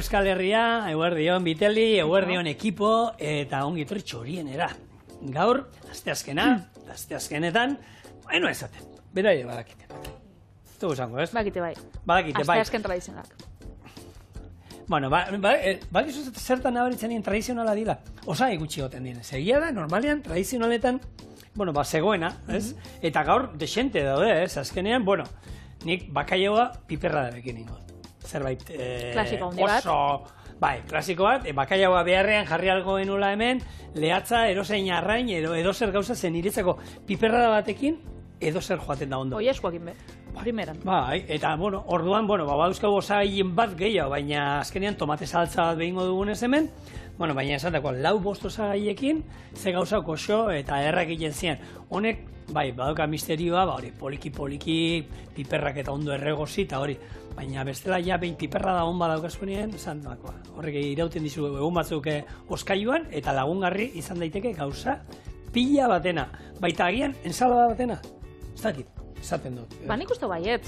Euskal Herria, eguerdion Biteli, eguerdion ekipo, eta ongi etorri txorienera. Gaur, asteazkenetan, baino ezaten, beraie badakite. Zugu zango, ez? Bakite bai. Badakite, bai. Asteazken tradizionalak. Bueno, bakizu zertan nabaritzen dien tradizionala dila. Osai gutxi goten dien. Egia da, normalean, tradizionaletan, zegoena, ez? Eta gaur, desente daude, ez? Azkenean, nik bakailaoa piperra dabekin ningo. Zerbait, klasiko handi bat. Bai, klasiko bat, bakailaoa beharrean jarri algo enula hemen, lehatza, erozein arrain, edozer gauza zen iretzako piperra batekin, edozer joaten da ondo. Oia eskuakin be, primeran. Bai, eta, orduan, badauzkago osaien bat gehiago, baina azkenean tomate saltza bat behingo dugunez hemen, baina esatako, 4-5 osagaiekin, ze gauza koxo eta errak egiten zian. Honek, bai, badauka misterioa, poliki, piperrak eta ondo erregozi, eta hori, baina bestela ja behin piperra da hon badaukazunien, horrek irauten dizu egun batzuk oskailuan, eta lagungarri izan daiteke gauza pila batena, baita agian ensalada batena, ez dakit. Esaten dut. Nik uste baiet,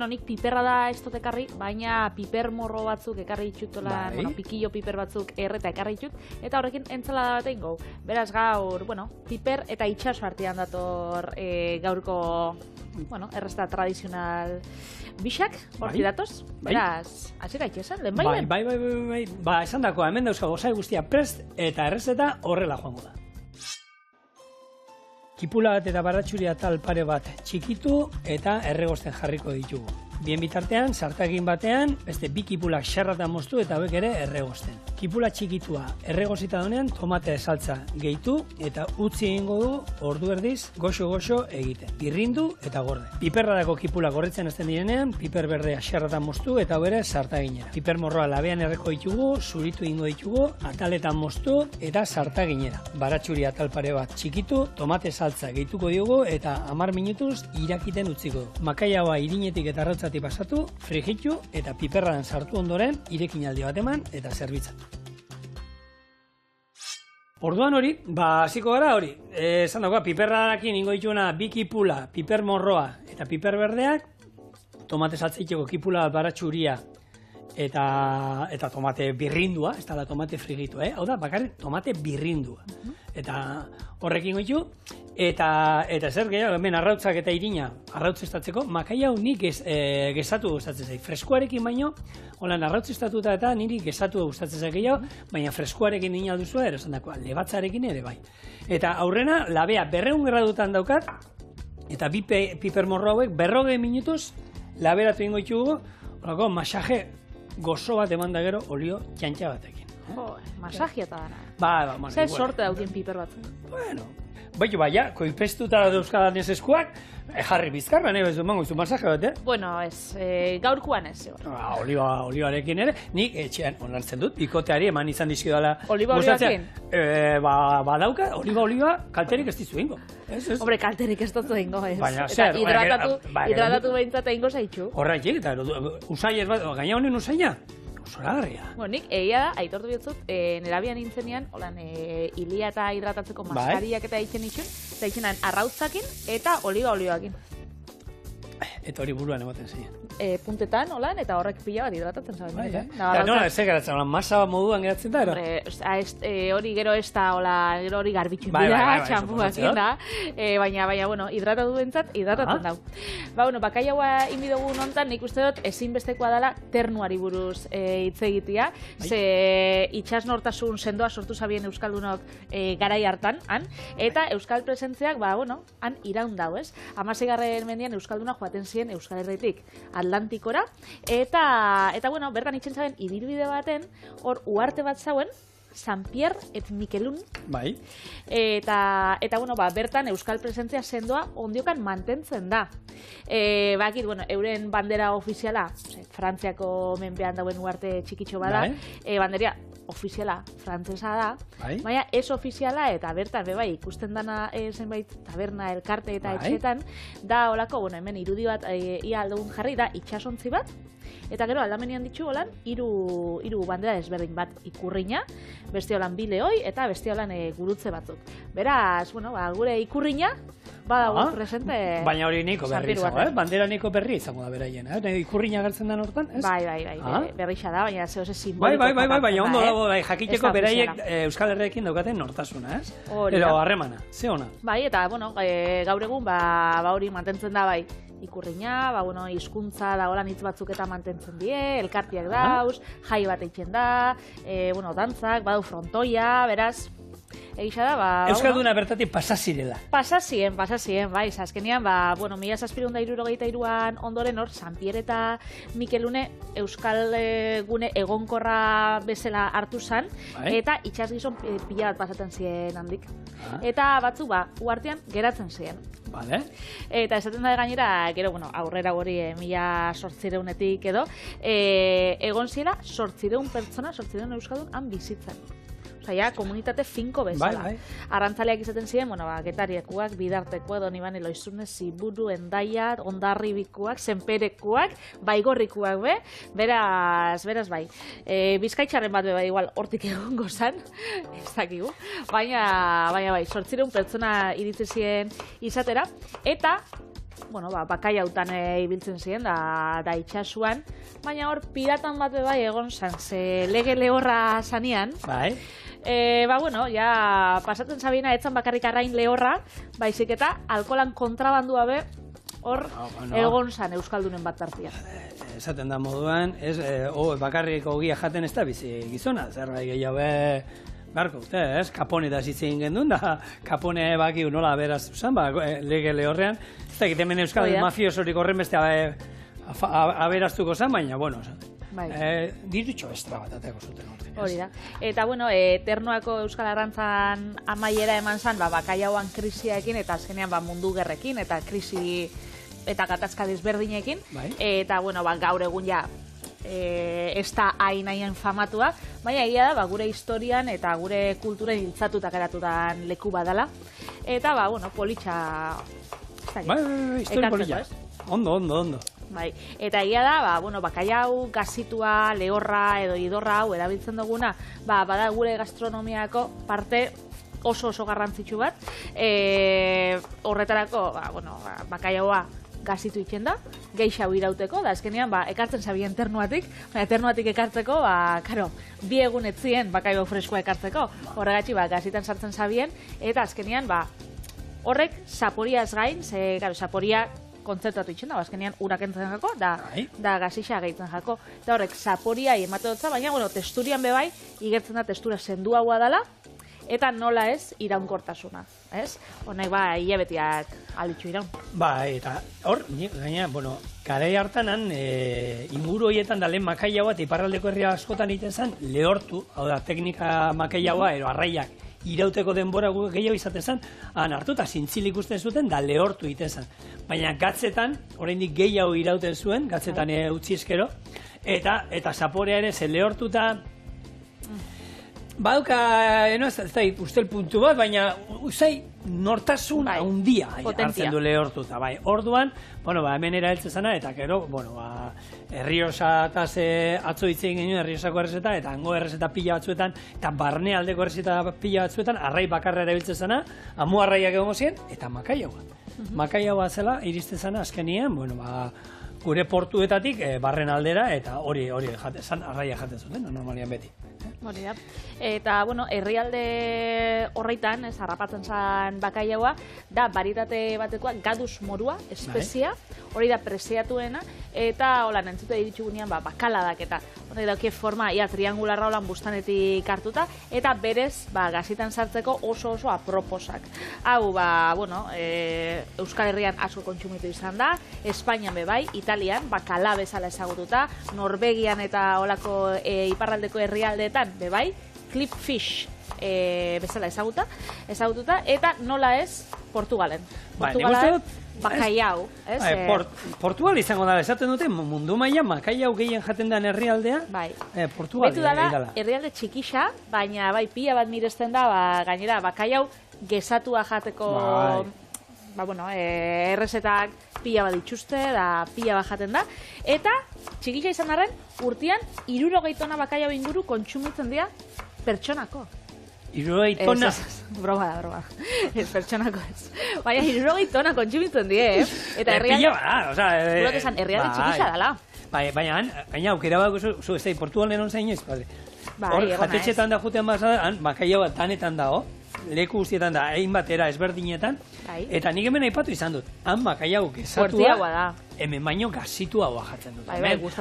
nik piperra da ez dut ekarri, baina piper morro batzuk ekarri ditut, pikillo piper batzuk erreta ekarri ditut, eta horrekin entsalada bat egin gau. Beraz gaur, piper eta itxaso artean dator gaurko, erresta tradizional bixak, horti datoz. Beraz, hasi gaitxesan, lehen bailen? Bai, esan dakoa, hemen dauzkago osai guztia prest eta errezeta horrela joango da. Kipula bat eta baratxuri atal pare bat txikitu eta erregosten jarriko ditugu. Bien bitartean, sartagin batean, beste 2 kipulak xarratan moztu eta hauek ere erregosten. Kipula txikitua erregozita donean, tomate saltza gehitu eta utzi egingo du ordu erdiz goxo egiten. Birrindu eta gorde. Piperrarako kipula gorritzen ezten direnean, piper berdea xarratan moztu eta hau ere sartaginera. Piper morroa labean erreko ditugu, zuritu egingo ditugu, ataletan moztu eta sartaginera. Baratxuri atal pare bat txikitu, tomate saltza gehituko diogu eta 10 minutuz irakiten utziko du. Makaiagoa irinetik eta arrautza pasatu, frigitu eta piperran sartu ondoren irekinaldi bat eman eta zerbitzatu. Orduan hori, hasiko gara hori. Esan dagoa, piperrarekin ingo dituena 2 kipula, piper morroa eta piper berdeak, tomate saltzaiteko kipula baratxuria eta tomate birrindua, ez da tomate frigitu, Hau da, bakarrik tomate birrindua. Eta horrekin goitu, eta zer gehiago, hemen arrautzak eta irina arrautzestatzeko, makaia hau nik gezatu gustatzen zaik. Freskoarekin baino, holan arrautzestatuta eta niri gezatu gustatzen zaik gehiago, baina freskoarekin nina duzua, erosan dakoa, lebatzarekin ere bai. Eta aurrena, labea 200 gradutan daukat, eta 2 piper morro hauek 40 minutuz laberatu ingo ditugu, horako masaje gozo bat eman da gero olio txantxa batekin. Masajia eta dana. Zer sorte daukien piper bat? Baina, koipestuta dauzkadan ez eskuak, jarri bizkarra, ez du mango izu masaje bat, gaurkoan ez. Olibarekin ere, nik etxean onartzen dut, bikoteari eman izan dizkidala. Olibarekin? Badauka, oliba, kalterik ez dizu ingo. Hombre, kalterik ez dut ingo, ez. Baina, zer? Hidratatu behintzat egingo zaitxu. Horretik, eta usai ez bat, gaina honen usaina? Zoragarria. Nik egia da, aitortu biotzut, nerabian nintzenean, hilia eta hidratatzeko maskariak eta egiten itxun, eta egiten arrautzakin eta olioakin. Eta hori buruan ematen ziren. Puntetan, eta horrek pila bat hidratatzen zaben. Eta nola, ez geratzen, masa moduan geratzen da, hori gero ez da, gero hori garbitxun dira, txampuakin da, baina, hidratatu bentzat, hidratatzen dau. Bakaiagoa inbidogu nontan, nik uste dut ezinbestekoa dela ternuari buruz hitz egitea, ze itxasnortasun sendoa sortu zabien Euskaldunok garai hartan, eta Euskal presentziak, han iraun dau, ez? 16. mendian Euskalduna joaten ziren Euskal Herritik Atlantikora, eta bertan itxen zaben ibilbide baten, hor uarte bat zauen, San Pierre et Miquelon. Bai. Eta bertan Euskal presentzia sendoa ondiokan mantentzen da. Euren bandera ofiziala, Frantziako menpean dauen uarte txikitxo bada, banderia ofiziala frantzesa da, baina ez ofiziala eta bertan ikusten dana zenbait taberna, elkarte eta etxeetan, da olako, hemen irudi bat ia aldugun jarri da itxasontzi bat, eta gero aldamenian ditu holan, hiru bandera desberdin bat ikurrina, beste holan 2 lehoi eta beste holan gurutze batzuk. Beraz, gure ikurrina, badago presente. Baina hori niko berri izango, bandera niko berri izango da beraien, ikurriña gertzen den hortan, ez? Bai, berrixa da, baina zehose simboliko. Bai, baina ondo dago, jakiteko beraiek Euskal Herriarekin daukaten nortasuna, ez? Edo harremana, ze ona. Bai, eta, gaur egun, hori mantentzen da, bai, ikurriña, hizkuntza da holan hitz batzuk eta mantentzen die, elkartiak dauz, jai bat eitzen da, dantzak, badau frontoia, beraz, egisa da, Euskalduna bertatik pasazirela. Pasazien, bai, azkenean, mila zazpirun da irurogeita iruan ondoren hor, San Pierre eta Mikelune Euskal gune egonkorra bezala hartu zan, eta itxasgizon pila bat pasatzen ziren handik. Eta batzu, uartean geratzen ziren. Vale. Eta esaten da gainera, gero, aurrera hori 1800etik edo, egon ziela 800 pertsona, 800 euskaldun han bizitzen. Osea, komunitate finko bezala. Arrantzaleak izaten ziren, getariekuak, bidartekuak, Donibane Loizune, Ziburu, Endaia, Ondarribikuak, Zenperekuak, Baigorrikuak, beraz bai. Bizkaitxarren bat bai, igual, hortik egongo zan, ez dakigu. Baina bai, 800 pertsona iritsi ziren izatera, eta bakailautan ibiltzen ziren, da itxasuan, baina hor piratan bat bai egon zan, ze lege lehorra zanean. Bai. Pasatzen zabina etzan bakarrik arrain lehorra, baizik eta alkoholan kontrabandua be, hor egon zan Euskaldunen bat tartian. Esaten da moduan, bakarrik ogia jaten ez da bizi gizona, zerbait gehiago Barko, ez? Kapone da zitzen gendun, da Kapone baki nola beraz zuzan, lege lehorrean. Ez da, hemen Euskal mafiosorik horren beste aberaztuko zen, baina, dirutxo estra bat ateko zuten horretin. Hori da. Eta, Ternuako Euskal Arrantzan amaiera eman zen, bakailauan krisiaekin, eta azkenean mundu gerrekin, eta krisi eta gatazka desberdinekin. Eta, gaur egun ja, ez da hain famatua, baina egia da, gure historian eta gure kulturen hiltzatutak eratutan leku badala. Eta, politxa... Histori politxa. Ondo. Bai, eta egia da, bakailau, gazitua, lehorra edo idorra hau erabiltzen duguna, bada gure gastronomiako parte oso garrantzitsu bat. Horretarako, bakailaua gazitu itzen da, geixau irauteko, da azkenean, ekartzen zabien ternuatik, baina ternuatik ekartzeko, bi egun etzien bakailau freskoa ekartzeko, horregatxi, gazitan sartzen zabien, eta azkenean, horrek saporiaz gain, saporia kontzertatu itzen da, azkenean urak entzen jako, da gazixa gehitzen jako, eta horrek saporia emate dutza, baina, testurian bebai, igertzen da testura sendua hua dela, eta nola ez iraunkortasuna, ez? Honek hilabetiak alditxu iraun. Eta hor, gaina, garai hartanan, inguru horietan da lehen makaila bat, iparraldeko herria askotan egiten zen, lehortu, hau da, teknika makailaua, ero arraiak, irauteko denbora gehiago izaten zen, han hartu eta zintzilik usten zuten, da lehortu egiten zen. Baina gatzetan, oraindik gehiago irauten zuen, gatzetan utzi eskero, eta zaporea ere ze lehortuta, Badauka, ez da, ustel puntu bat, baina usai nortasun handia hartzen du lehortuta. Orduan, hemen eraheltzen zena, eta gero, Errioxa eta atzo hitzen genuen, Erriosako errezeta, eta hango errezeta pila batzuetan, eta barne aldeko errezeta pila batzuetan, arrai bakarra erabiltzen zena, amu arraiak egongo ziren, eta makailaua. Makailaua zela, iristen zena, azkenien, gure portuetatik barren aldera, eta hori arraia jaten zuten, normalian beti. Hori da. Eta, herrialde horreitan, harrapatzen zen bakailaua, da baritate batekoa gaduz morua, espezia, hori da preziatuena, eta hola, nentzute diritxugunean bakaladak, eta hori dauke forma, triangularra holan bustanetik hartuta, eta berez, gazitan sartzeko oso aproposak. Hau, Euskal Herrian asko kontsumitu izan da, Espainian bebai, Italian, bakala bezala ezagututa, Norvegian eta holako iparraldeko herrialdeetan bebai, clip fish bezala ezagututa, eta nola ez Portugalen. Portugalen bakailau. Portugal izango da, esaten dute, mundu mailan bakailau gehien jaten den herrialdea, Portugal dela. Herrialde txikixa, baina pila bat miresten da, gainera bakailau gezatua jateko errezetak pila bat dituzte, da pila bat jaten da, eta txikixa izan arren, urtean 60 tona bakailau inguru kontsumitzen dira pertsonako. 60 tona. Broma da. Ez pertsonako ez. Baina 60 tona kontsumitzen die, Eta herrian... Pila bada, oza... Gulok esan, herrian txikisa dela. Baina, aukera bako zu, ez da, Portugalen hon zain ez, padre. Hor, jatetxetan da juten bazada, bakaia bat danetan dago, leku guztietan da, egin batera ezberdinetan, eta nik hemen aipatu izan dut, han bakaia gezatua, hemen baino gazitua jatzen dut.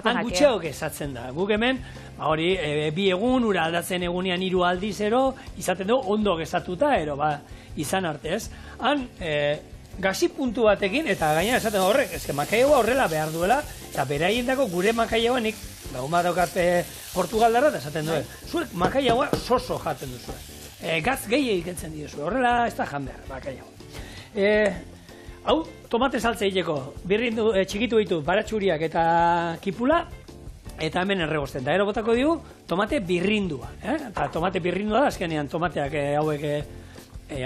Han gutxeago gezatzen da. Guk hemen, hori, bi egun, ura aldatzen egunean 3 aldiz ero, izaten dugu ondo gezatuta, ero, izan arte ez. Han, gazi puntu batekin, eta gaina esaten horrek, ezke makaiagoa horrela behar duela, eta beraiendako gure makaiagoa nik, lagun bat daukat Portugaldara, eta esaten duela, zuek makaiagoa soso jaten duzu. Gatz gehi egiten diozu, horrela ez da jan behar, makaiagoa. Hau, tomate saltza egiteko, txikitu ditu, baratxuriak eta kipula, eta hemen erregosten. Eta ero botako digu, tomate birrindua. Eta tomate birrindua da, azkenean tomateak hauek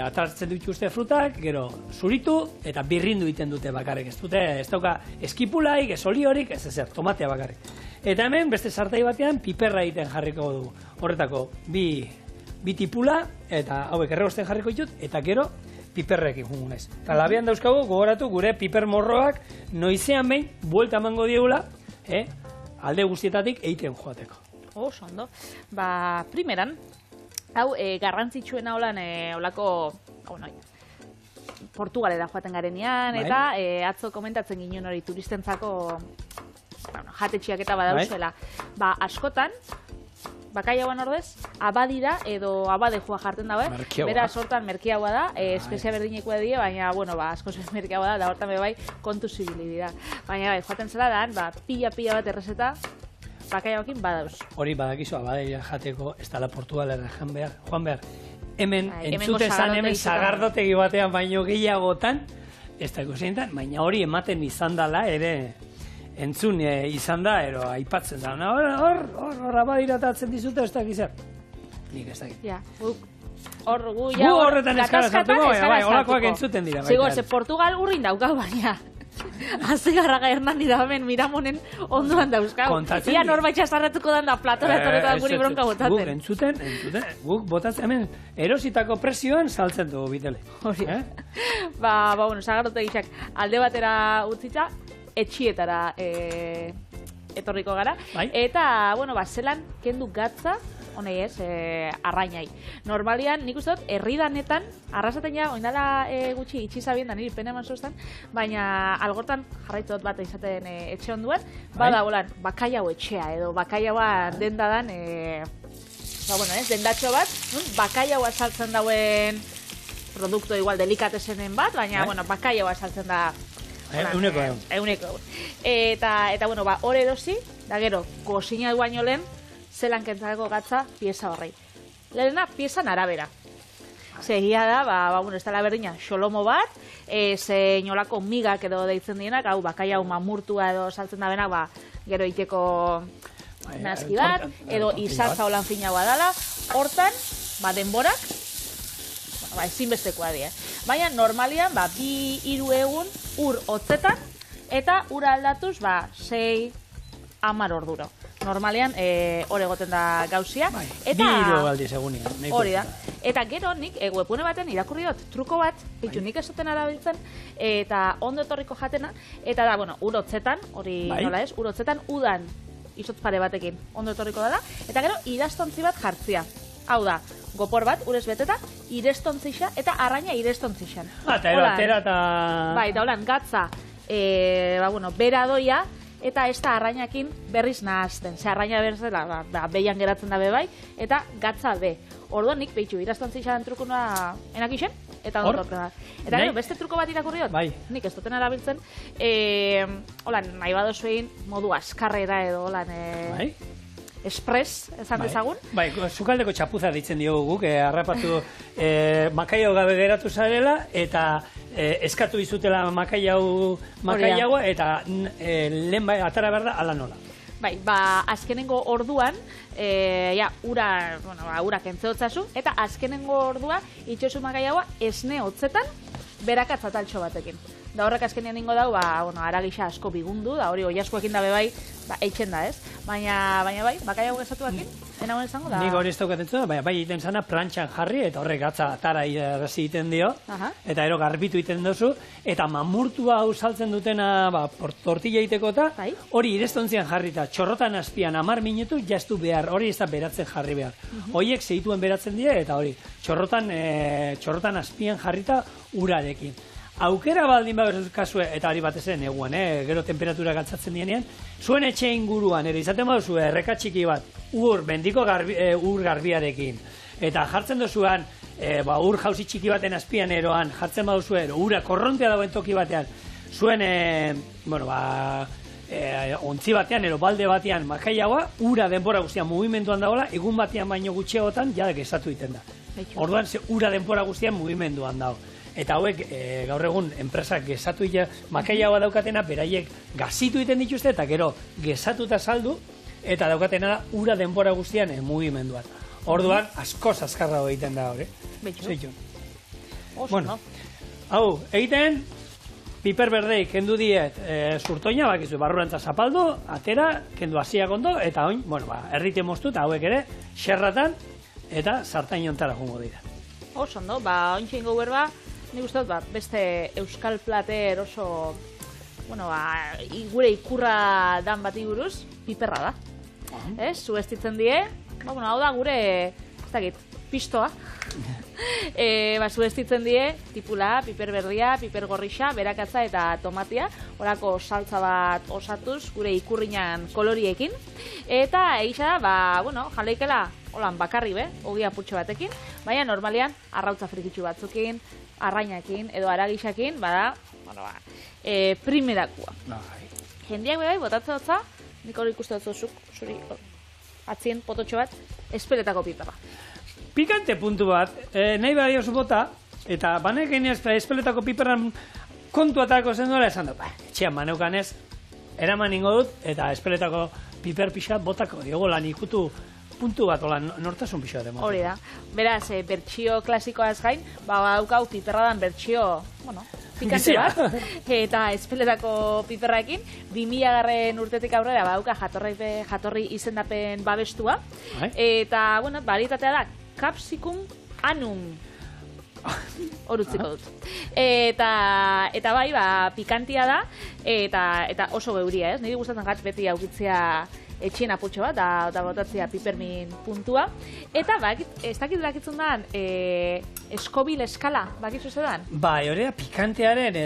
atartzen dituzte frutak, gero zuritu eta birrindu egiten dute bakarrik. Ez dute, ez dauka eskipulaik, ez oliorik, ez ezer, tomatea bakarrik. Eta hemen, beste sartai batean, piperra egiten jarriko dugu. Horretako, bi tipula, eta hauek erregosten jarriko ditut, eta gero, piperrekin jungu naiz. Eta labean dauzkagu, gogoratu, gure piper morroak noizean behin, buelta emango diegula, alde guztietatik egiten joateko. Ondo. Primeran, hau, garrantzitsuena holan, holako, Portugalera joaten garenean, eta atzo komentatzen ginen hori turistentzako jatetxiak eta badauzuela. Askotan, bakaiauan ordez, abadira edo abadejua jartzen daue, bera sortan merkiagoa da, espezia berdinekoa die, baina, askoz merkiagoa da, da hortan bai kontu zibili dira. Baina, joaten zela da, pila bat errezeta, bakaiauakin badauz. Hori badakizu, abadila jateko, ez dala Portugalera joan behar. Hemen, entzuten zan, hemen zagardotegi batean baino gehiagotan, ez da ikusentan, baina hori ematen izan dela ere, entzun izan da, ero aipatzen da. Hor abadiratatzen dizute ez dakizar. Nik ez dakit. Gu horretan eskara zartuko, holakoak entzuten dira. Zigo, ze Portugal urrin daukau, baina Azigarraga Hernani da hemen Miramonen ondoan dauzkau. Ia norbait txasarratuko dan da platora etorreta guri bronka botatzen. Guk entzuten, guk botatzen hemen erositako presioan saltzen dugu bitele. Hori. Zagarrote gixak alde batera utzitza, etxietara etorriko gara. Eta, zelan kendu gatza, honei ez, arrainai. Normalian, nik uste dut, herridanetan, arrasaten ja, oindala gutxi itxizabien da niri pena eman zoztan, baina algortan jarraitzot bat izaten etxe onduan, bada holan, bakaiau etxea, edo bakaiaua dendadan, dendatxo bat, bakaiaua saltzen dauen produktu igual delikatesenen bat, baina, bakaiaua saltzen da euneko. Eta, hor erosi, da gero, kozina baino lehen, zelan kentzako gatza pieza horrei. Lehena, piezan arabera. Zegia da, ez dela berdina, xolomo bat, ze inolako migak edo deitzen dienak, hau, bakaiau mamurtua edo saltzen da benak, gero iteko nazki bat, edo izatza holan finagoa dala, hortan, denborak, ezinbestekoa die. Baina, normalian, 2-3 egun ur hotzetan, eta ura aldatuz, 6-10 orduro. Normalean, hor egoten da gauzia. Bi hiru aldiz egunean. Hori da. Eta gero nik, webune baten irakurri dut, truko bat, nik ez duten arabiltzen, eta ondo etorriko jatena, eta da, ur hotzetan, hori nola ez, ur hotzetan, udan izotz pare batekin ondo etorriko dela, eta gero iraztontzi bat jartzia. Hau da, gopor bat, urez beteta, ireztontzisa, eta arraina ireztontzixan. Eta erotera eta... Eta holan, gatza, bera doia, eta ez da arrainakin berriz nahazten. Ze arraina berzela, behian geratzen da bai, eta gatza be. Orduan nik behitxu, iraztontzixan trukuna enak isen, eta ondo torpen da. Eta gero, beste truko bat irakurri dut, nik ez duten arabiltzen, holan, nahi badozu egin, modu askarrera edo, holan, espres, esan dezagun. Zukaldeko txapuza ditzen diogu guk, harrapatu makaio gabe geratu zarela, eta eskatu izutela makaiagoa, eta lehen atara behar da, ala nola. Azkenengo orduan, ura kentzeotzazu, eta azkenengo ordua itxosu makaiagoa esne hotzetan berakatzataltxo batekin. da horrek azkenean ingo dau, aragisa asko bigundu, da hori oiaskoekin dabe bai, eitzen da, ez? Baina bai, bakaiago gezatuakin, enagoen zango da? Nik hori ez daukatetzu, baina bai egiten zana plantxan jarri, eta horrek gatza atara irrazi egiten dio, eta ero garbitu egiten dozu, eta mamurtua hau saltzen dutena, tortilla egiteko eta, hori irestontzian jarri eta txorrotan azpian 10 minutu jaztu behar, hori ez da beratzen jarri behar. Horiek segituen beratzen dira, eta hori, txorrotan azpian jarrita urarekin. Aukera baldin kasue, eta hori batez ere neguan, gero temperatura galtzatzen dienean, zuen etxe inguruan, ere izaten baduzu erreka txiki bat, bendiko ur garbiarekin, eta jartzen dozuan, ur jauzi txiki baten azpian eroan, jartzen baduzu ura korrontea dagoen toki batean, zuen, ontzi batean, ero balde batean makaiagoa, ura denbora guztian mugimenduan dagoela, egun batean baino gutxeotan, jada gesatu egiten da. Orduan, ura denbora guztian mugimenduan dago. Eta hauek, gaur egun, enpresak gesatu makaiagoa daukatena, beraiek gazitu egiten dituzte, eta gero gesatuta saldu, eta daukatena da ura denbora guztian mugimenduan. Orduan, askoz azkarra egiten da hori. Betxo. Bueno, hau, egiten, piper berdei kendu diet zurtoina, bakizu, barrurantza zapaldu, atera, kendu hasiak ondo, eta oin, errite moztu, eta hauek ere, xerratan, eta sartain ontara jungo dira. Oso, ondo, oin txingo berba, nik uste dut, beste euskal plater oso, gure ikurra dan bati buruz, piperra da. Zu ez ditzen die, hau da gure, ez dakit, pistoa. Zu ez ditzen die, tipula, piper berria, piper gorrixa, berakatza eta tomatia, horako saltza bat osatuz, gure ikurrinan koloriekin. Eta egisa da, jaleikela, holan bakarri ogia putxo batekin, baina normalian arrautza frikitxu batzukin, arrainakin edo aragixakin, primerakua. Jendiak bai, botatze hotza, nik hori ikuste dut zuri atzien pototxo bat, espeletako piperra. Pikante puntu bat, nahi bai oso bota, eta banekin ez espeletako piperran kontu atako zen duela esan dut, etxean baneukan ez, eraman ingo dut, eta espeletako piper pixat botako, diogo lan ikutu puntu bat, nortasun pixo bat. Hori da. Beraz, bertsio klasikoaz gain, daukau piperradan bertsio, pikante bat, eta espeletako piperraekin, 2000 urtetik aurrera dauka jatorri izendapen babestua, eta, baritatea da, Capsicum annum. Horutziko dut. Eta bai, pikantia da, eta oso geuria, ez? Niri gustatzen gatz beti aukitzea etxien aputxo bat, da botatzea pipermin puntua. Eta, ez dakit dakitzen da, eskobil eskala, bakizu zedan? Bai, hori da, pikantearen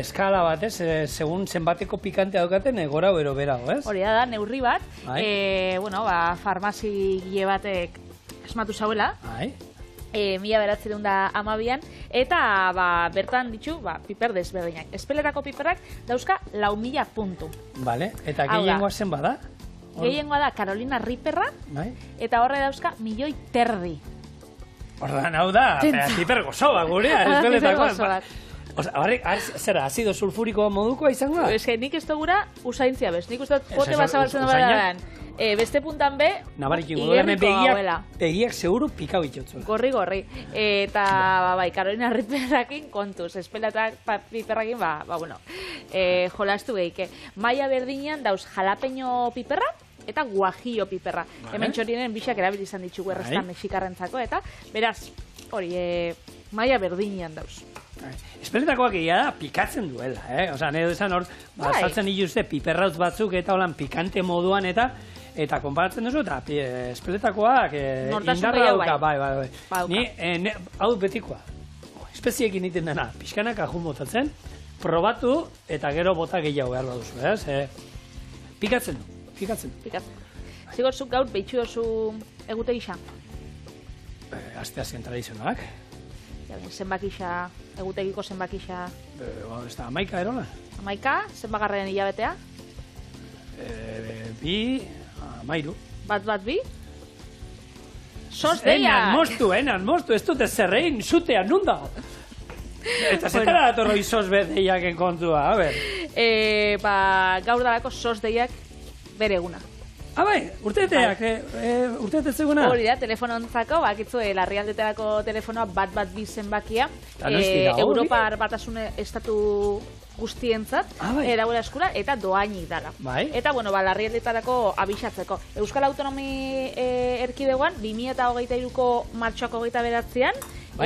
eskala bat, ez? Segun zenbateko pikantea daukaten, gora bero berago, ez? Hori da, neurri bat, farmazile batek esmatu zauela. 1912an, eta bertan ditu piper desberdinak. Espeletako piperrak dauzka 4.000 puntu. Vale, eta gehiengoa zen bada? Gehiengoa da Carolina Reaperra, eta horre dauzka 1.000.000 terdi. Ordan, hau da, piper gozoa gurea, espeletakoa. Zera, azido sulfuriko modukoa izango da? Nik ez dugura usaintzia bez, nik uste pote basabaltzen da beste puntan be, igerriko gauela. Begiak seguru pikau itxotzu. Gorri. Eta, Carolina Reaperrakin kontuz, espeletak piperrakin, jolastu behike. Maia berdinean dauz jalapeño piperra, eta guajillo piperra. Hemen txorinen bixak erabili izan ditugu errestan mexikarrentzako, eta beraz, hori, maia berdinean dauz. Espeletakoak egia da, pikatzen duela, Osa, nahi duzan hor, saltzen dituzte piperrautz batzuk eta holan pikante moduan eta konparatzen duzu, eta espeletakoak indarra dauka, bai. Ni, hau betikoa, espeziekin iten dena, pixkanak ahun botatzen, probatu eta gero bota gehiago behar baduzu, Pikatzen du. Zigorzuk gaur behitxu oso egute gisa? Asteazien tradizionalak. Zenbakisa, egutegiko zenbakisa... Ez da, 11 erola. 11, zenbagarren hilabetea? 2, 13. Bat, bi? Sos deia! Enan mostu, ez dute zerrein, zutean, nunda! Eta zetara datorro sos deiak enkontua, a ber. Gaur dalako sos deiak bere eguna. Bai, urteteak, urtetetzeguna. Hori da, telefonontzako, bakitzu, larrialdetarako telefonoa bat bi zenbakia. Europar Batasune estatu guztientzat, dagoela eskura, eta doainik dala. Eta, bueno, larrialdietarako abisatzeko. Euskal Autonomi Erkidegoan, 2023ko martxoak 29an,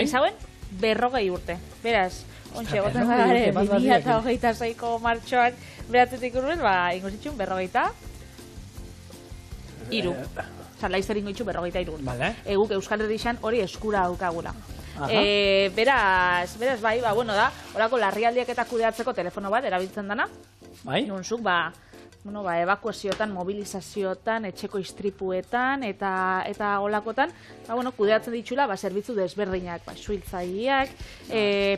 izauen 40 urte. Beraz, ontxe, goten zagare, 2026ko martxoak beratzetik urben, ingozitxun 43. Laizzer ingo itxu 43. Eguk Euskal Herrixan hori eskura daukagula. Beraz, bai, bueno da, horako larrialdiak eta kudeatzeko telefono bat erabiltzen dana. Nunzuk, evakuazioetan, mobilizazioetan, etxeko istripuetan eta olakotan, kudeatzen ditxula, zerbitzu desberdinak, suhiltzaileak,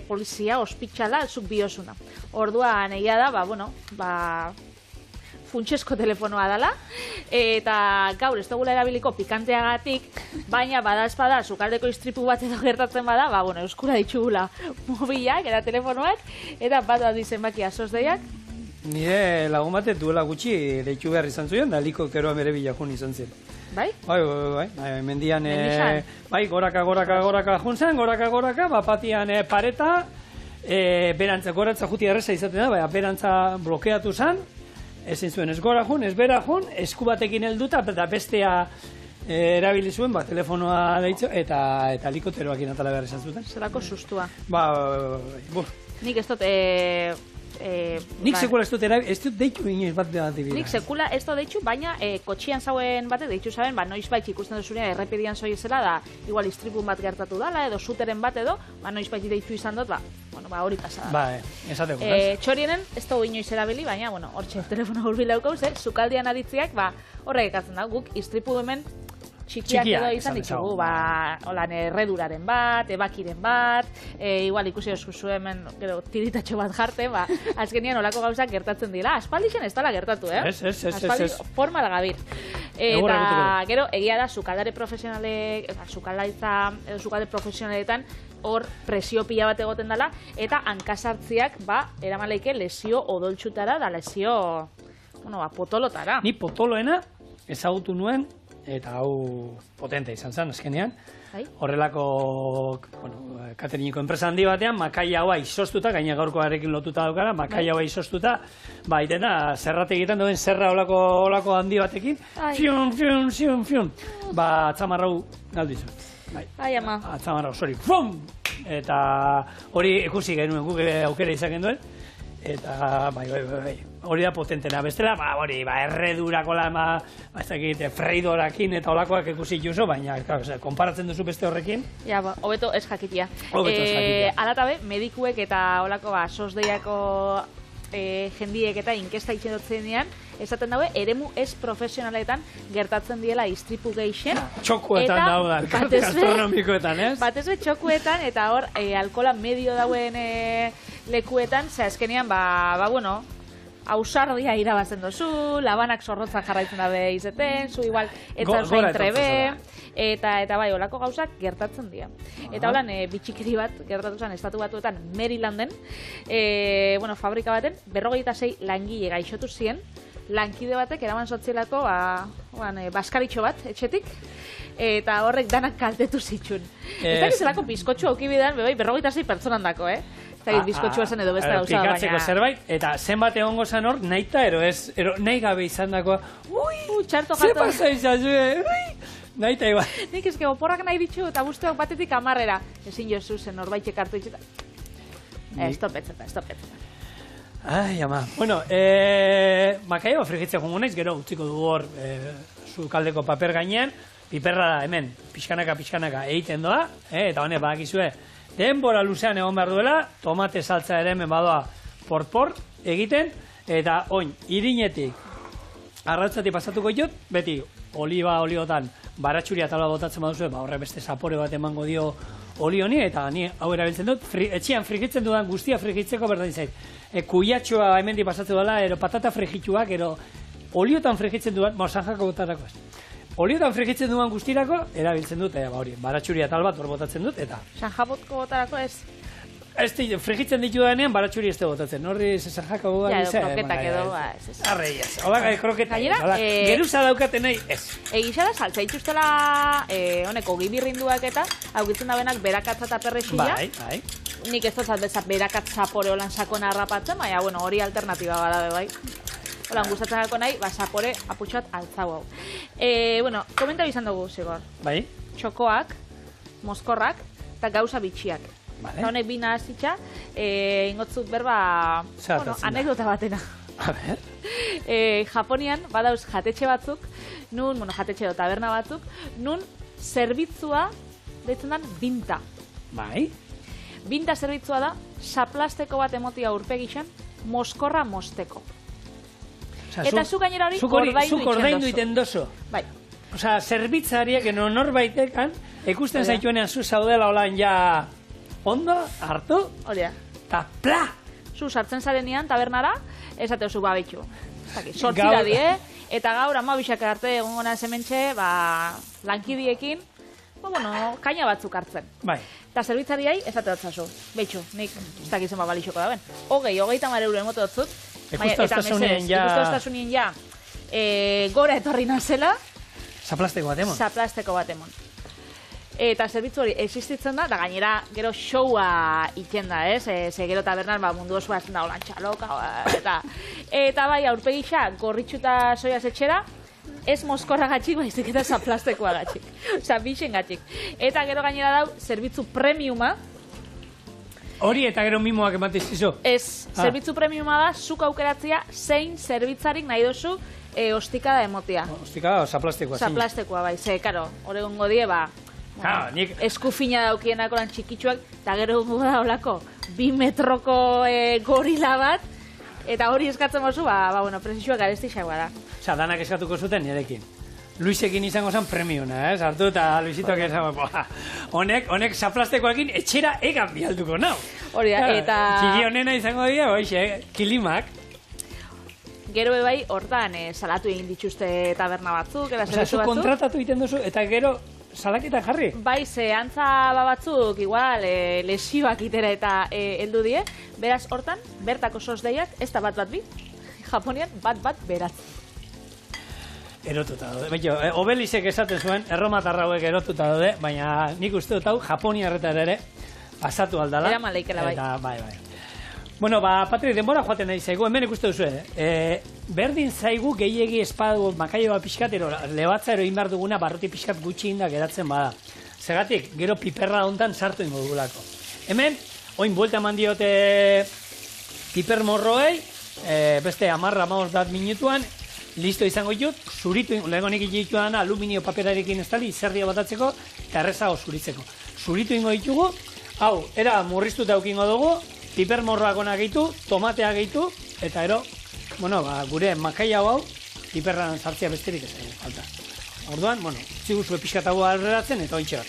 polizia, ospitxala, zuk biosuna. Orduan, egia da, funtsesko telefonoa dela, eta gaur ez dugula erabiliko pikanteagatik, baina bada espada, sukaldeko istripu bat edo gertatzen bada, euskura ditugula mobilak, eta telefonoak, eta bat zenbaki azosdeiak. Nire lagun batek duela gutxi deitu behar izan zuen, da liko keroa mere bilakun izan zen. Bai? Bai, mendian, goraka juntzen, goraka, bapatian pareta, berantza, goratza juti erreza izaten da, berantza blokeatu zen, ezin zuen ez gora jun, ez bera jun, esku batekin helduta, eta bestea erabili zuen, telefonoa deitzo, eta helikopteroakin atala behar izan zuten. Zerako sustua. Nik ez dut... Nik sekula ez dut deitu inoiz bat dira. Nik sekula ez dut deitu, baina kotxian zauen bate deitu zaben, noiz bait ikusten duzunean errepedian zoi ezela, da igual istripun bat gertatu dala, edo suteren bat edo, noiz bait deitu izan dut, hori pasada. Esateko. Txorienen ez dugu inoiz erabili, baina, hortxe, telefono hurbil daukau, sukaldian aritziak, horrek ekatzen da, guk istripu hemen txikiak edo izan ditugu, holan erreduraren bat, ebakiren bat, igual ikusi eskuzu hemen tiritatxo bat jarte, azkenian olako gauzak gertatzen dira. Aspaldixen ez dala gertatu, Aspaldi formal gabir. Eta gero, egia da, sukaldare profesionalek, sukalde profesionaletan, hor presio pila bat egoten dela, eta hankasartziak, eraman leike lesio odoltxutara, da lesio, potolotara. Ni potoloena ezagutu nuen, eta hau potente izan zen, azkenean. Horrelako kateriniko enpresa handi batean, makai haua izoztuta, gaina gaurkoarekin lotuta daukara, makai haua izoztuta, itena zerrate egiten duen zerra olako handi batekin, fiun, atzamarrau galdizu. Atzamarrau, fum! Eta hori ikusi genuen guk aukera izaken duen, eta hori da potentena. Bestela, erredurako freidorakin eta olakoak ikusi juzo, baina, konparatzen duzu beste horrekin. Hobeto ez jakitia. Alatabe, medikuek eta olako sosdeiako jendiek eta inkesta itxendotzenean, esaten daue, eremu ez profesionaletan gertatzen diela istripu geixen. Txokuetan daudan, gastronomikoetan, ez? Batez be txokuetan, eta hor, alkola medio dauen lekuetan, azkenean, ausardia irabazten dozu, labanak zorrotzak jarraitzen dabe izeten, zu igual, eta zain trebe, eta olako gauzak gertatzen dira. Eta holan, bitxikeri bat gertatu zen estatu batuetan Marylanden, fabrika baten, 46 langile gaixotu ziren, lankide batek eraman sotzielako baskaritxo bat, etxetik, eta horrek danak kaltetu zitxun. Ez da gizelako bizkotxu aukibidean, 46 pertsonan dako, bizkotxua zen edo beste gauza, baina... Pikatzeko zerbait, eta zenbat egongo zen hor, nahita, nahi gabe izan dakoa, txarto jato... Ze pasa izan zuen, nahita igual. Nik ezke oporrak nahi ditxu, eta guztiak batetik amarrera. Ezin jozu zen norbaitek hartu itxeta. Estopetzeta. Ai, ama. Bueno, makaio frigitzea jongo naiz, gero utziko dugu hor sukaldeko paper gainean, piperra da hemen, pixkanaka egiten doa, eta honek badakizue, denbora luzean egon behar duela, tomate saltza ere hemen badoa por egiten, eta oin, irinetik, arrautzatik pasatuko jut, beti oliotan baratxuria tala botatzen baduzue, horre beste zapore bat emango dio oli honi, eta ni hau erabiltzen dut, etxean frigitzen dudan guztia frigitzeko berdin zait. Kuiatxoa hemendi pasatzen dela, patata frigituak, oliotan frigitzen dudan, zanjako botarako ez. Oliotan frigitzen duan guztirako, erabiltzen dut, baratxuria tal bat hor botatzen dut, eta... Sanjabotko botarako ez? frigitzen ditu denean, baratxuri ez da botatzen. Horri zezarjako guga Ja, gizea. kroketak edo, Arre, ez. Hola, kroketak. Gainera, Geruza daukaten nahi, ez. Egisa da, saltza itxustela honeko gibirrinduak eta augitzen da benak berakatza eta perrexila. Bai. Nik ez dut bezat berakat zapore holan sakona harrapatzen, baina, bueno, hori alternatiba bada bai. Holan gustatzen gako nahi, zapore aputxoat altzau hau. Bueno, komenta izan dugu, Zigor. Bai. Txokoak, mozkorrak eta gauza bitxiak. Vale. Eta honek bina hasitxa, ingotzuk berba, bueno, anekdota batena. A ver. Japonian, badauz jatetxe batzuk, nun, bueno, jatetxe edo taberna batzuk, nun zerbitzua deitzen den binta. Bai. Binta zerbitzua da, saplasteko bat emotia urpegixan, mozkorra mozteko. Eta zu gainera hori ordaindu iten dozu. Bai. Osa, zerbitzariak, norbaitekan, ikusten zaituenean zu zaudela holan ja ondo, hartu, hori da. eta pla! Zu sartzen zarenean tabernara, esateu zu babitxu. Sortzira die, eta gaur amabixak arte egongo naz hementxe, lankidiekin, kaina batzuk hartzen. Bai. Eta zerbitzariai esate dutzazu. Beitxu, nik ez dakitzen balixoko da ben. 20-30 euro emote dutzut. Ikustaztasunien ja gora etorri nazela. Zaplasteko bat emon. Zaplasteko bat emon. Eta zerbitzu hori existitzen da, eta gainera gero showa iken da, ez? Ze gero tabernan mundu oso azten da holan txaloka, eta bai, aurpegisa gorritxuta soia etxera, ez mozkorra gatxik, baizik eta zaplastekoa gatxik. Osa, bixen gatxik. Eta gero gainera dau, zerbitzu premiuma. Hori eta gero mimoak ematen zizu? Ez, zerbitzu premiuma da, zuk aukeratzea zein zerbitzarik nahi dozu ostikada emotia. Ostikada o zaplastekoa? Zaplastekoa, bai, ze, karo, oregongo die, eskufina daukienak olan txikitsuak, eta gero gongo da olako 2 metroko gorila bat, eta hori eskatzen mozu, presizioak garesti xagoa da. Osa, danak eskatuko zuten nirekin. Luisekin izango zen premiona, ez? Hartu eta Luisitoak izango, honek zaplastekoekin etxera egan bialduko nau. Hori da, eta... Txiki honena izango dira, kilimak. Gero bai, hortan salatu egin dituzte taberna batzuk, eta zerbitzu batzuk. Osa, zu kontratatu egiten duzu, eta gero salaketan jarri? Bai, ze antza batzuk, igual, lesioak itera eta heldu die, beraz hortan, bertako sosdeiak, ez da bat bi, Japonian bat beratzi. Erotuta daude. Baina, Obelisek esaten zuen, erromatarra hauek erotuta daude, baina nik uste dut hau, Japoniarretara ere, pasatu aldala. Era maleikela bai. Eta, bai. Bueno, Patri, denbora joaten nahi zaigu, hemen ikuste duzu, berdin zaigu gehiegi espadu makaio bat pixkatero, lebatza ero inbar duguna, barruti pixkat gutxi indak edatzen bada. Zegatik, gero piperra hontan sartu ingo dugulako. Hemen, oin buelta eman diote piper morroei, beste 10-15 minutuan, listo izango ditut, zuritu, lehen nik dituan aluminio paperarekin estali, zerdia batatzeko, eta errezago zuritzeko. Zuritu ingo ditugu, hau, era murriztuta eukingo dugu, piper morroak ona gehitu, tomatea gehitu, eta ero, gure makaia hau, piperran sartzea besterik ez falta. Orduan, ziguzue pixkatago alreratzen, eta ointxe bat.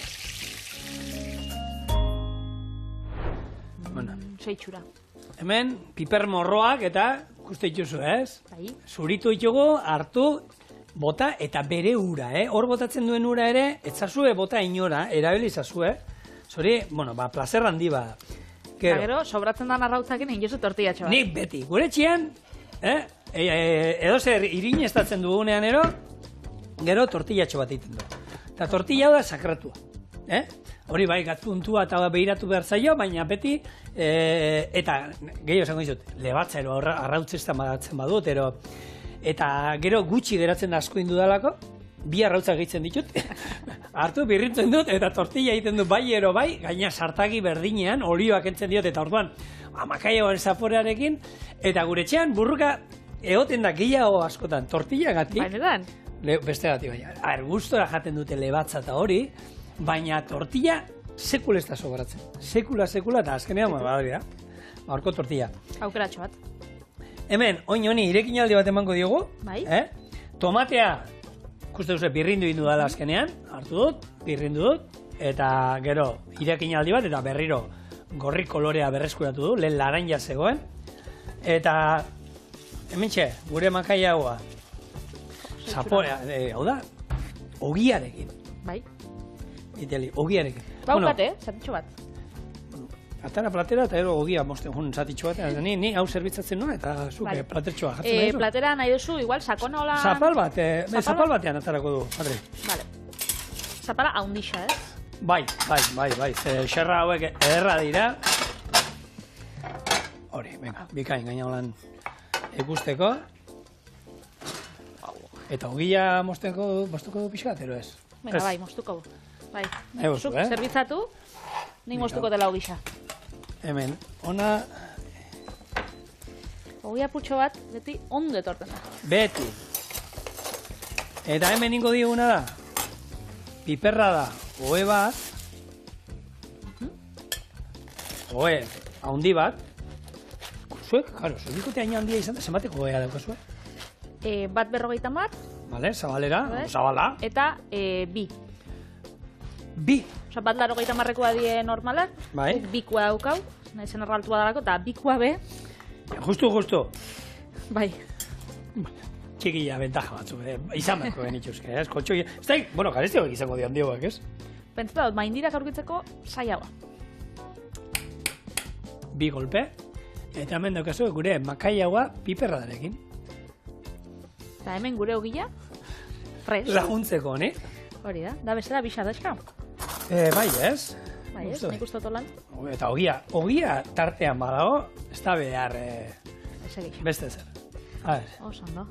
Seitxura. Hemen, piper morroak eta ikuste dituzu, ez? Bai. Zuritu ditugu, hartu, bota eta bere ura, Hor botatzen duen ura ere, etzazue bota inora, erabilizazue. Zori, plazer handi ba. Gero, sobratzen da narrautzakin egin jozu tortillatxo bat. Nik beti, gure txian, edo zer irinestatzen dugunean ero, gero tortillatxo bat egiten du. Eta tortilla da sakratua. Hori bai, gatzuntua eta behiratu behar zaio, baina beti, eta gehiago esango dizut, lebatza ero arrautzestan badatzen badut, eta gero gutxi geratzen da asko indudalako, 2 arrautzak gehitzen ditut, hartu birrintzen dut, eta tortilla egiten du bai ero bai, gaina sartagi berdinean, olioak entzen diot, eta orduan, amakaioan zaporearekin, eta gure txean burruka egoten da gehiago askotan, tortilla gati. Bainetan? Beste gati, baina, gustora jaten dute lebatza eta hori, baina tortilla sekula ez da sobratzen. Sekula, eta azkenean, badari da. Horko tortilla. Aukeratxo bat. Hemen, oin honi, irekinaldi bat emango diogu. Bai. Tomatea, ikuste duzu, birrindu indu dala azkenean. Hartu dut, birrindu dut. Eta gero, irekinaldi bat, eta berriro gorri kolorea berreskuratu du. Lehen laranja zegoen. Eta, hemen txe, gure makaia haua. Zaporea, hau da, ogiarekin. Bai. Itali, ogiarekin. Baukat, zatitxo bat. Atara platera eta ero ogia mosten jun zatitxo bat. Ni hau zerbitzatzen nuen eta zuke platertxoa jartzen nahi. Platera nahi duzu, igual, sakona hola... Zapal batean atarako du, Adri. Vale. Zapala haundixa, ez? Bai. Xerra hauek ederra dira. Hori, venga, bikain gaina holan ikusteko. Eta ogia mostuko du pixkat, ero ez? Venga, bai, mostuko. Bai. Zuk, zerbitzatu, nik mostuko dela ogisa. Hemen, ona... Ogia putxo bat, beti ondo etorten da. Beti. Eta hemen ingo diguna da. Piperra da, ohe bat. Ohe, haundi bat. Zuek, karo, zuekikote hain handia izan da, zenbateko ohea daukazue? Bat 50. Vale, zabalera, zabala. Eta bi. Bi. Osa, bat 80rekoa die normalak. Bai. Bikoa daukau, nahizen erraltua dalako, eta bikoa be. Justu. Bai. Txikilla, bentaja batzu, izan beharko genituzke, ez? Koltxoi, ez da, bueno, gareztiak izango dian dioak, ez? Pentsatu dut, maindirak aurkitzeko zailagoa. Bi golpe, eta hemen daukazu gure makaiagoa piperradarekin. Eta hemen gure ogila, fresh. Laguntzeko, ne? Hori da bezala bisa daizka. Bai, ez? Bai, ez, nik uste tolan. Eta ogia tartean badago, ez da behar beste zer. Osan da.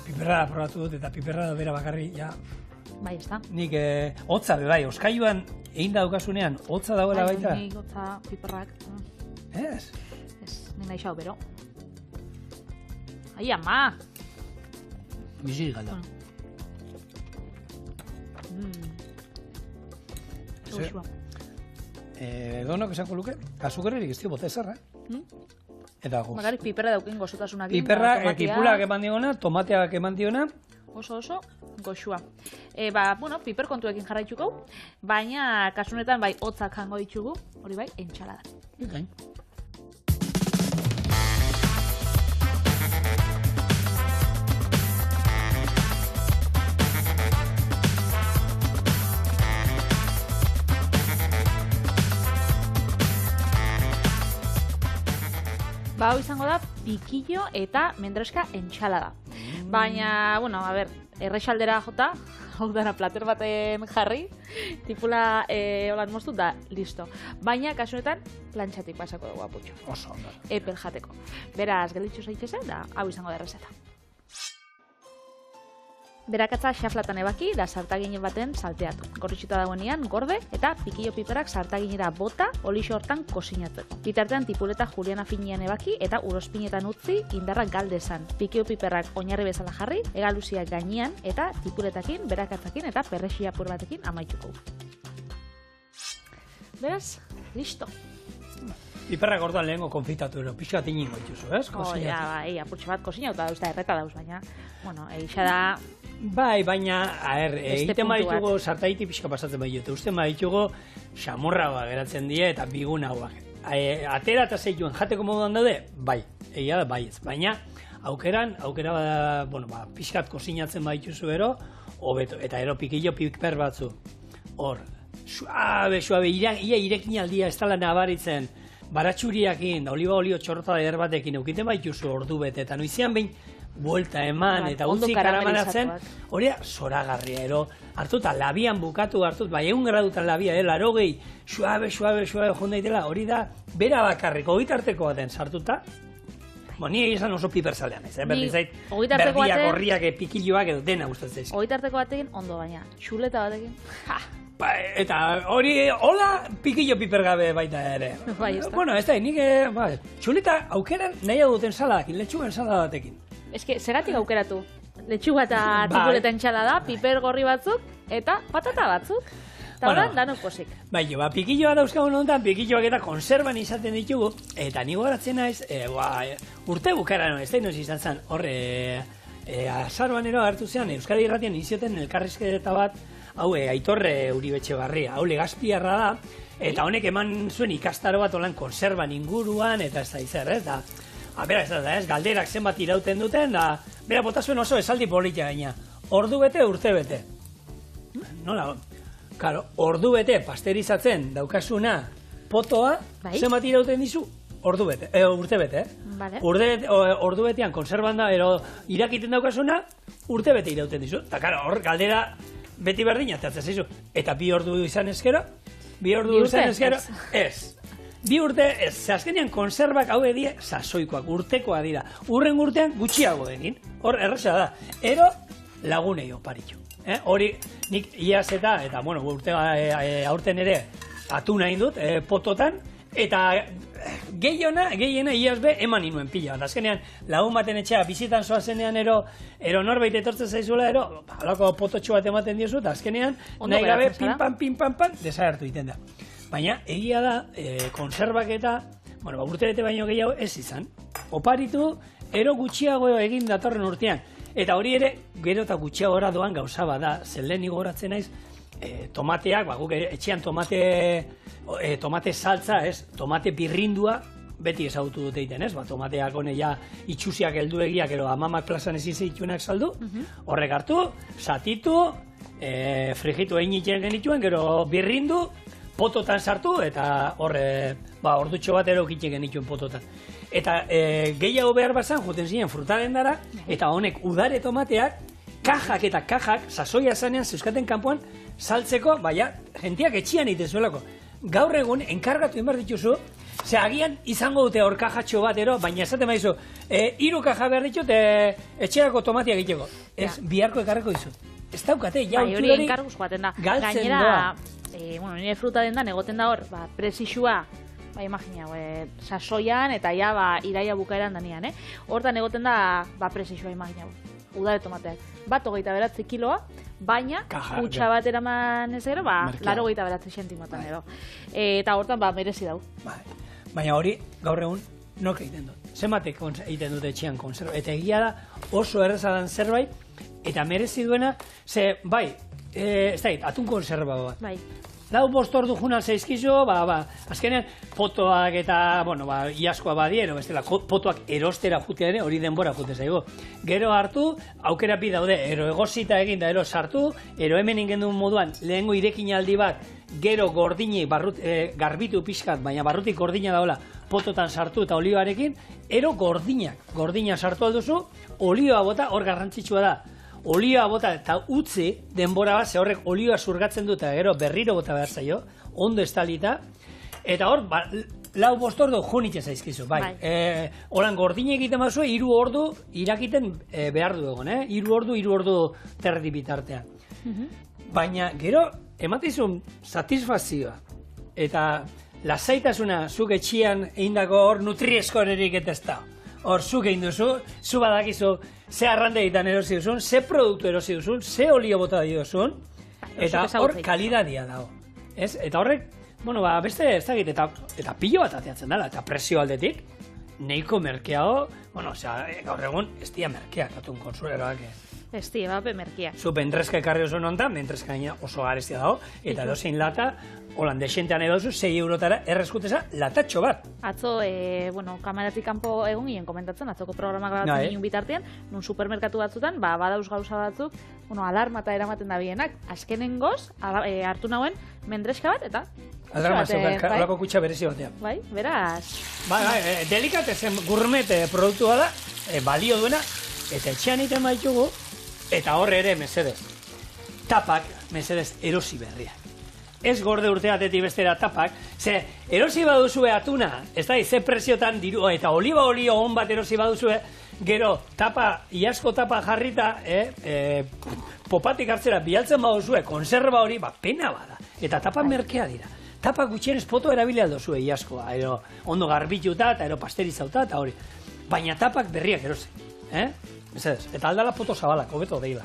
Piperra probatu dut eta piperra da bera bakarri, ja. Bai, ez da. Nik hotza bai, oskailuan egin daukasunean, hotza dagoela baita. Nik hotza piperrak. Ez? Ez, nik nahi xau, bero. Ai, ama! Bizi galda. Goxua. Donok esango luke, azukerrerik ez dio bota ezarra. Eta goz. Magarik piperra daukin gozotasunak. Piperra, tipulak eman diona, tomateak eman diona. Oso, goxua. Bueno, piper kontuekin jarraituko, baina kasunetan bai hotzak jango ditugu, hori bai, entxalada. Bikain. Hau izango da pikillo eta mendreska entxalada. Baina, bueno, a ber, errexaldera jota, hau dara plater baten jarri, tipula holan moztu da, listo. Baina, kasunetan, plantxatik pasako dugu aputxo. Oso, ondo. Epel jateko. Beraz, gelditxu zaitxezen, da, hau izango da errezeta. Berakatza xaflatan ebaki da sartaginen baten salteatu. Gorritxuta dagoenean gorde eta pikillo piperak sartaginera bota olixo hortan kosinatzeko. Bitartean tipuleta juliana finean ebaki eta urospinetan utzi indarrak galdezan. Pikillo piperrak oinarri bezala jarri, egaluziak gainean eta tipuletakin, berakatzakin eta perrexia apur batekin amaituko. Beraz, listo. Piperrak orduan lehenko konfitatu ero, pixka tiningo dituzu, ez? Bai, apurtxe bat kosinatu da, usta erreta dauz, baina, bueno, eixa da... Bai, baina, egiten baditugu sartaiti pixka pasatzen baditugu, uste baditugu xamurra geratzen die eta bigun hauak. Atera eta zeituen jateko moduan daude, bai, egia da, bai ez, baina aukera, bueno, pixkat kosinatzen badituzu ero, hobeto, eta ero pikillo piper batzu, hor, suabe, ia irekin aldia ez tala nabaritzen, baratxuriakin, da oliba olio txorrota eder batekin eukiten baituzu ordu bete, eta noizian behin buelta eman, eta utzi karamelatzen, hori zoragarria, ero, hartuta labian bukatu hartut, bai 100 gradutan labia, 80, suabe, jondaitela, hori da, bera bakarrik, ogitarteko baten sartuta, ni egizan oso piperzalean ez, berdin zait, berdiak, horriak, pikilloak edo dena gustatzen zaizkit. Ogitarteko batekin, ondo baina, txuleta batekin, Eta hori, hola, pikillo piper gabe baita ere. Bai, ez da. Bueno, ez da, nik, txuleta aukeran nahiago duten saladakin, letxugan saladatekin. Ez que, zeratik aukeratu? Letxuga eta tipuleta entxalada, piper gorri batzuk, eta patata batzuk. Eta horan, danok posik. Bai, pikilloa dauzkagun honetan, pikilloak eta konserban izaten ditugu, eta nigo garatzen naiz, urte bukaran, ez da inoz izan zen, horre, azaroan hartu zean, Euskadi Irratian izioten elkarrizketa bat, hau Aitorre Uribetxebarria, hau Legazpiarra da, eta honek eman zuen ikastaro bat olan konserban inguruan, eta ez da izar, ez da. Bera, ez galderak zenbat irauten duten, da, bera, bota zuen oso esaldi polita gaina. Ordu bete, urte bete. Nola, Claro, ordu bete pasterizatzen daukasuna potoa, zenbat irauten dizu? Urte bete, ordu betean konserban da, irakiten daukasuna, urte bete irauten dizu. Eta, claro, hor galdera beti berdin atatzen zaizu. Eta 2 ordu izan ezkero, ez. 2 urte, ez. Azkenean konserbak hau edie sasoikoak, urtekoa dira. Urren urtean gutxiago egin. Hor, erresa da. Ero, lagunei oparitu. Hori, nik iaz eta, bueno, aurten ere atu nahi dut, pototan, eta gehiena iaz be eman inuen pila. Azkenean, lagun baten etxea bizitan zoazenean ero norbait etortzen zaizuela, halako pototxo bat ematen diozu, eta azkenean, nahi gabe, pin-pan, desagertu iten da. Baina, egia da, konserbak eta, bueno, urte bete baino gehiago ez izan. Oparitu, ero gutxiago egin datorren urtean. Eta hori ere, gero eta gutxiagora doan gauza bada, zelen igoratzen naiz, tomateak, guk etxean tomate saltza, tomate birrindua, beti ezagutu dute egiten, tomateak honeia itxusiak heldu egiak, amamak plazan ezin zeituenak saldu, horrek hartu, satitu, frijitu egin itxen genituen, gero birrindu, pototan sartu, eta ordutxo bat erokitzen genituen pototan. Eta gehiago behar bazan, juten ziren frutaren dara, eta honek udare tomateak, kajak, sasoia zanean, zeuskaten kanpoan, saltzeko, jentiak etxian egiten zuelako. Gaur egun, enkargatu inbar dituzu, ze agian izango dute hor kajatxo bat baina esaten maizu, 3 kaja behar ditut, etxerako tomatia egiteko. Ez, biharko ekarreko dizu. Ez daukate, hori enkarguz joaten da. Galtzen doa. Nire fruta dendan egoten da hor, presixua, imagina, sasoian eta iraia bukaeran danian, hortan egoten da presixua, imagina, udare tomateak. 29 kiloa, baina kutsa bat eraman ez gero, 89 sentimotan edo. Eta hortan merezi dau. Baina hori, gaur egun, nok egiten dut. Zenbatek egiten dute etxean konserva. Eta egia da oso errezadan zerbait, eta merezi duena, ze, ez da, atun konserva bat. 4-5 ordu junan zaizkizu, azkenean potoak eta, iaskoa badiero, bestela, potoak erostera jutea ere, hori denbora jute zaigo. Gero hartu, aukera bi daude, egosita egin da, sartu, hemen ingendun moduan, lehengo irekin aldi bat, gero gordini, garbitu pixkat, baina barrutik gordina daola, pototan sartu eta olioarekin, gordina sartu alduzu, olioa bota, hor garrantzitsua da, olioa bota eta utzi denbora bat, ze horrek olioa zurgatzen dut, eta gero berriro bota behar zaio, ondo estalita, eta hor, 4-5 ordu junitzen zaizkizu, horan gordine egiten bazue, 3 ordu irakiten behar du egon, 3 ordu terdi bitartean. Baina, gero, ematizun satisfazioa, eta lasaitasuna zuk etxian eindako hor nutrieskorerik eta ez da. Hor, zuk egin duzu, zu badakizu, ze arrande egiten erosi duzun, ze produktu erosi duzun, ze olio bota duzun, eta hor kalidadia dago. Eta horrek, beste ez dakit, eta pilo bat ateatzen dela, eta presio aldetik, neiko merkeago, gaur egun, ez dia merkeak, atun konsuleroak. Ez dia, merkeak. Zu bendrezka ekarri oso nontan, bendrezka gaina oso garestia dago, eta edozein lata, holan desentean edozu, 6 eurotara errezkuteza latatxo bat. Atzo, kameratik kanpo egon ginen komentatzen, atzoko programa grabatzen ginen bitartean, nun supermerkatu batzutan, badauz gauza batzuk, alarma eta eramaten da bienak, azkenengoz, hartu nauen, mendreska bat, eta... Alarma zeukan, horako kutsa berezi batean. Beraz... Delikatezen gourmet produktua da, balio duena, eta etxean iten baitugu, eta horre ere, mesedez, tapak, mesedez, erosi berriak. Ez gorde urteatetik bestera tapak, ze erosi baduzue atuna, ez da, ze preziotan diru, eta oliba olio on bat erosi baduzue, gero iasko tapa jarrita, popatik hartzera bialtzen baduzue, konserva hori, pena bada, eta tapa merkea dira. Tapa gutxienez poto erabili aldozue iaskoa, ondo garbituta, eta pasterizauta, eta hori. Baina tapak berriak erosi, eta aldala poto zabalak, hobeto deila.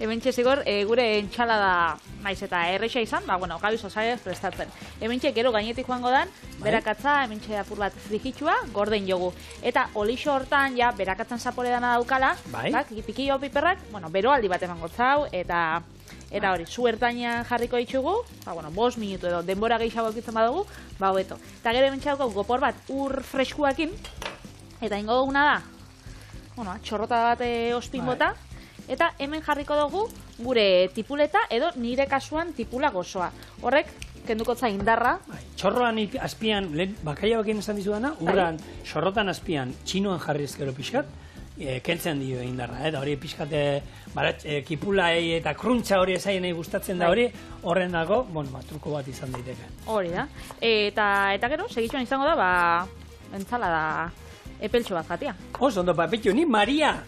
Hemen txezigor, gure entxalada naiz eta erreixa izan, gabiz osaiaz prestatzen. Hemen gero gainetik joango dan, berakatza, hemen apur bat frijitxua, gorden jogu. Eta olixo hortan, berakatzan zapore dana daukala, pikillo piperrak, beroaldi bat emango zau, eta hori, zu ertainan jarriko ditugu, 5 minutu edo, denbora gehiago ekitzen badugu, hobeto. Eta gero hemen txauko gopor bat ur freskuakin, eta ingo duguna da, txorrota bat ospin bota, Eta hemen jarriko dugu gure tipuleta edo nire kasuan tipula gozoa. Horrek, kenduko za indarra. Txorroan azpian, bakaia bakien esan dizudana, urran, xorrotan azpian, txinoan jarriz gero pixkat, kentzen dio indarra, eta hori pixkat kipulai eta kruntza hori ezaien nahi gustatzen da hori, horren dago, truko bat izan daiteke. Hori da. Eta gero, segitxuan izango da, entzalada epeltxo bat jatia. Oso, ondo, petxo, ni Maria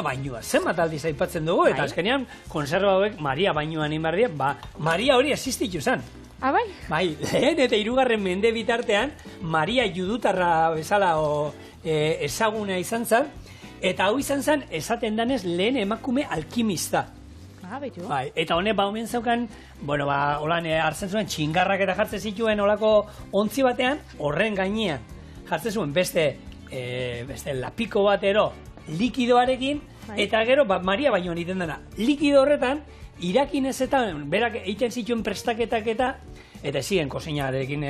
bainua, zenbat aldiz aipatzen dugu, eta azkenean, konserba hauek Maria bainuan inbardia, Maria hori existitu zen. Bai? Bai, lehen eta 3. mende bitartean, Maria judutarra bezala ezaguna izan zen, eta hau izan zen, esaten danez, lehen emakume alkimista. Betu. Bai, eta honek omen zeukan, holan hartzen zuen txingarrak eta jartzen zituen olako ontzi batean, horren gainean jartzen zuen beste lapiko batero likidoarekin, eta gero Maria bainoan iten dena. Likido horretan, irakinez eta berak egiten zituen prestaketak eta ziren kozinarekin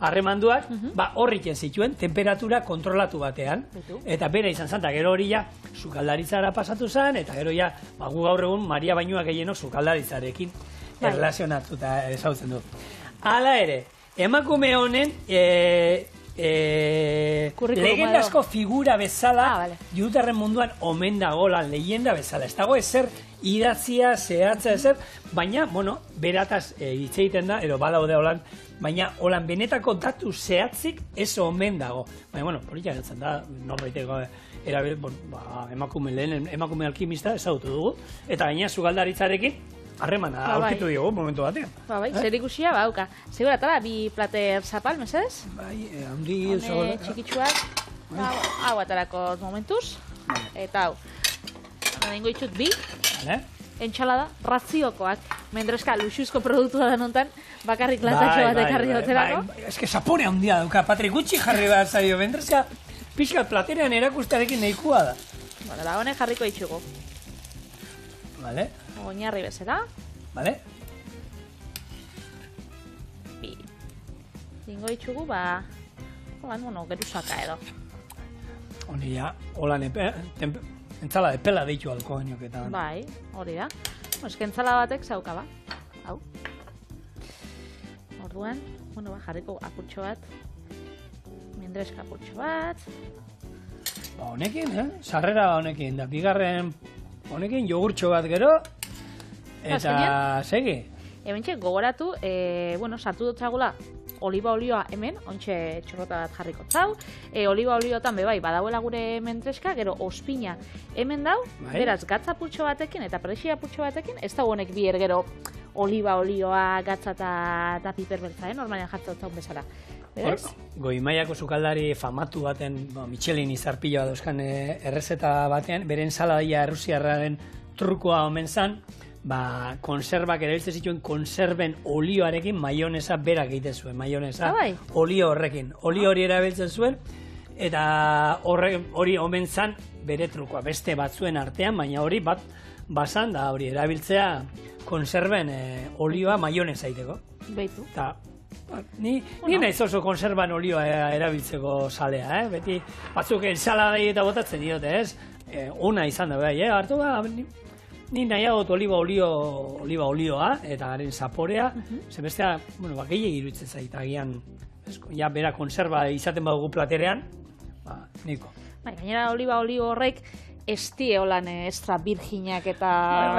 harremanduak, hor egiten zituen temperatura kontrolatu batean. Eta bera izan zen, eta gero hori ja sukaldaritzara pasatu zen, eta gero ja gu gaur egun Maria bainoak gehienok sukaldaritzarekin erlazionatuta ezautzen du. Hala ere, emakume honen legendazko figura bezala judutarren munduan omen dagoela, leyenda bezala. Ez dago ezer idatzia, zehatza ezer, baina, berataz hitz egiten da, edo badaude holan, baina holan benetako datu zehatzik ez omen dago. Baina, politia gertzen da, norbaiteko emakume alkimista ezagutu dugu, eta gaina sukaldaritzarekin harremana aurkitu dugu momentu batean. Zer ikusia bauka. Seguratara, bi plater zapal, mesez? Bai, handi... Hone txikitsuak. Hau atarako momentuz. Eta hau. Nengo itxut bi. Entxalada, raziokoak. Mendreska, luxuzko produktua da nontan, bakarrik latatxo bat ekarri doterako. Ez que sapore handia dauka, Patrik, gutxi jarri bat zaio. Mendreska, pixka platerean erakustarekin nahikoa da. Ba, honek jarriko itxugu. Vale. Oinarri bezala. Vale. Bi. Dingo itxugu, geruzaka edo. Honi ja, holan entzala epela deitu alko genioketan. Bai, hori da. Eske entzala batek zauka ba. Hau. Orduan, jarriko apurtxo bat. Mendreska apurtxo bat. Honekin, sarrera honekin, da bigarren honekin jogurtxo bat gero. Eta segi. Hementxe, gogoratu, sartu dotzagula oliba olioa hemen, ontxe txorrota bat jarriko zau. Oliba oliotan bebai, badauela gure mentreska, gero ospina hemen dau, beraz gatza putxo batekin eta presia putxo batekin, ez da honek bier gero oliba olioa, gatza eta piper beltza, normalian jartzen zaun bezala. Goi-mailako sukaldari famatu baten, Michelin izarpila dauzkan errezeta batean, beren saladaia errusiarraren trukoa omen zan, konserbak erabiltzen zituen konserben olioarekin maionesa berak egiten zuen, maionesa olio horrekin. Olio hori erabiltzen zuen, eta hori omen zan bere trukoa, beste batzuen artean, baina hori bat bazan da hori erabiltzea konserben olioa maionesa egiteko. Beitu. Ni naiz oso konserban olioa erabiltzeko salea, beti batzuk ensaladei eta botatzen diote, ez? Ona izan da, hartu ni nahiagot oliba olioa eta garen zaporea, zebestea, gehiagik iruditzen zait, agian, ja, bera konserba izaten badugu platerean, niko. Gainera oliba olio horrek estie holan extra virginak eta...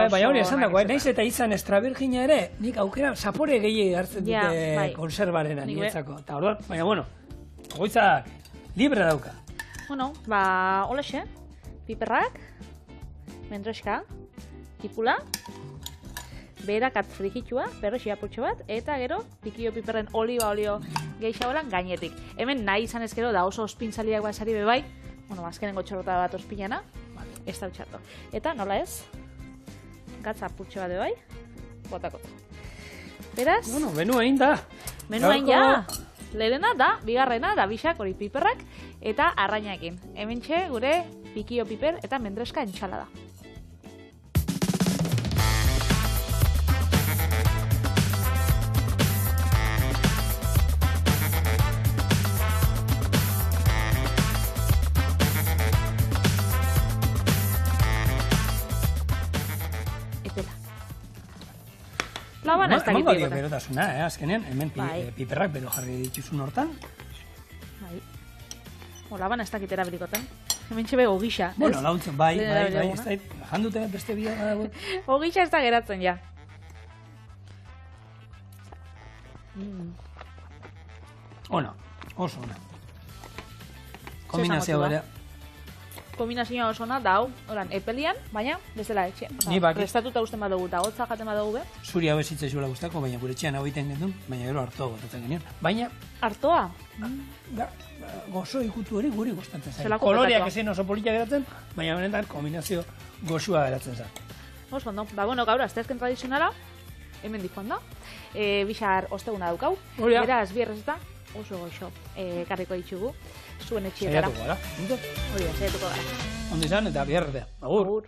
Baina hori esan dago, nahiz eta izan extra virgina ere, nik aukera zapore gehiagik hartzen dute konserbarena niretzako. Eta orduan, baina, goitzak libre dauka. Olexe, piperrak, mendreska, tipula, berak atzfrikitua, perroxia putxo bat, eta gero, pikio piperren oliba olio geixagolan gainetik. Hemen nahi izan ezkero da oso ospintzaliak basari bebai, azkenengo txorrota bat ospinana, ez da utxarto. Eta nola ez, gatza putxo bat bebai, botakot. Beraz? Menu egin da. Menu egin ja. Leherena da, bigarrena da bisak hori piperrak eta arrainakin. Hementxe gure pikio piper eta mendreska entxalada. Labana ez dakit Emango dio bikotan. berotasuna, azkenean, hemen Bai. piperrak bero jarri dituzun hortan. Bai. Labana ez dakit erabilikotan. Hemen txebe ogisa. Bueno, launtzen, bai, Lehen ez da, jandute beste bidea dago. Ogisa ez da geratzen, ja. Ona, oso ona. Kombinazio motua? bere. Kombinazioa oso ona, da hau, oran, epelian, baina, bezala etxe. Ni bakit. Prestatuta usten badugu, eta hotza jaten badugu be. Zuri hau ezitza zuela guztako, baina gure etxean hau egiten genuen, baina gero hartoa botatzen genion. Baina, Artoa? gozo ikutu hori guri gustatzen zaio. Zelako Koloreak petatua. ezin oso politia geratzen, baina benetan kombinazio goxua geratzen za. Oso ondo. Bueno, gaur, asteazken tradizionala, hemen dikoan da. Bixar osteguna daukau. Hori da. Beraz, bierrez eta oso goxo karriko ditugu. Zuen etxietara. Saiatuko gara. Hori da, saiatuko gara. Ondo izan eta bihar arte. Agur. Agur.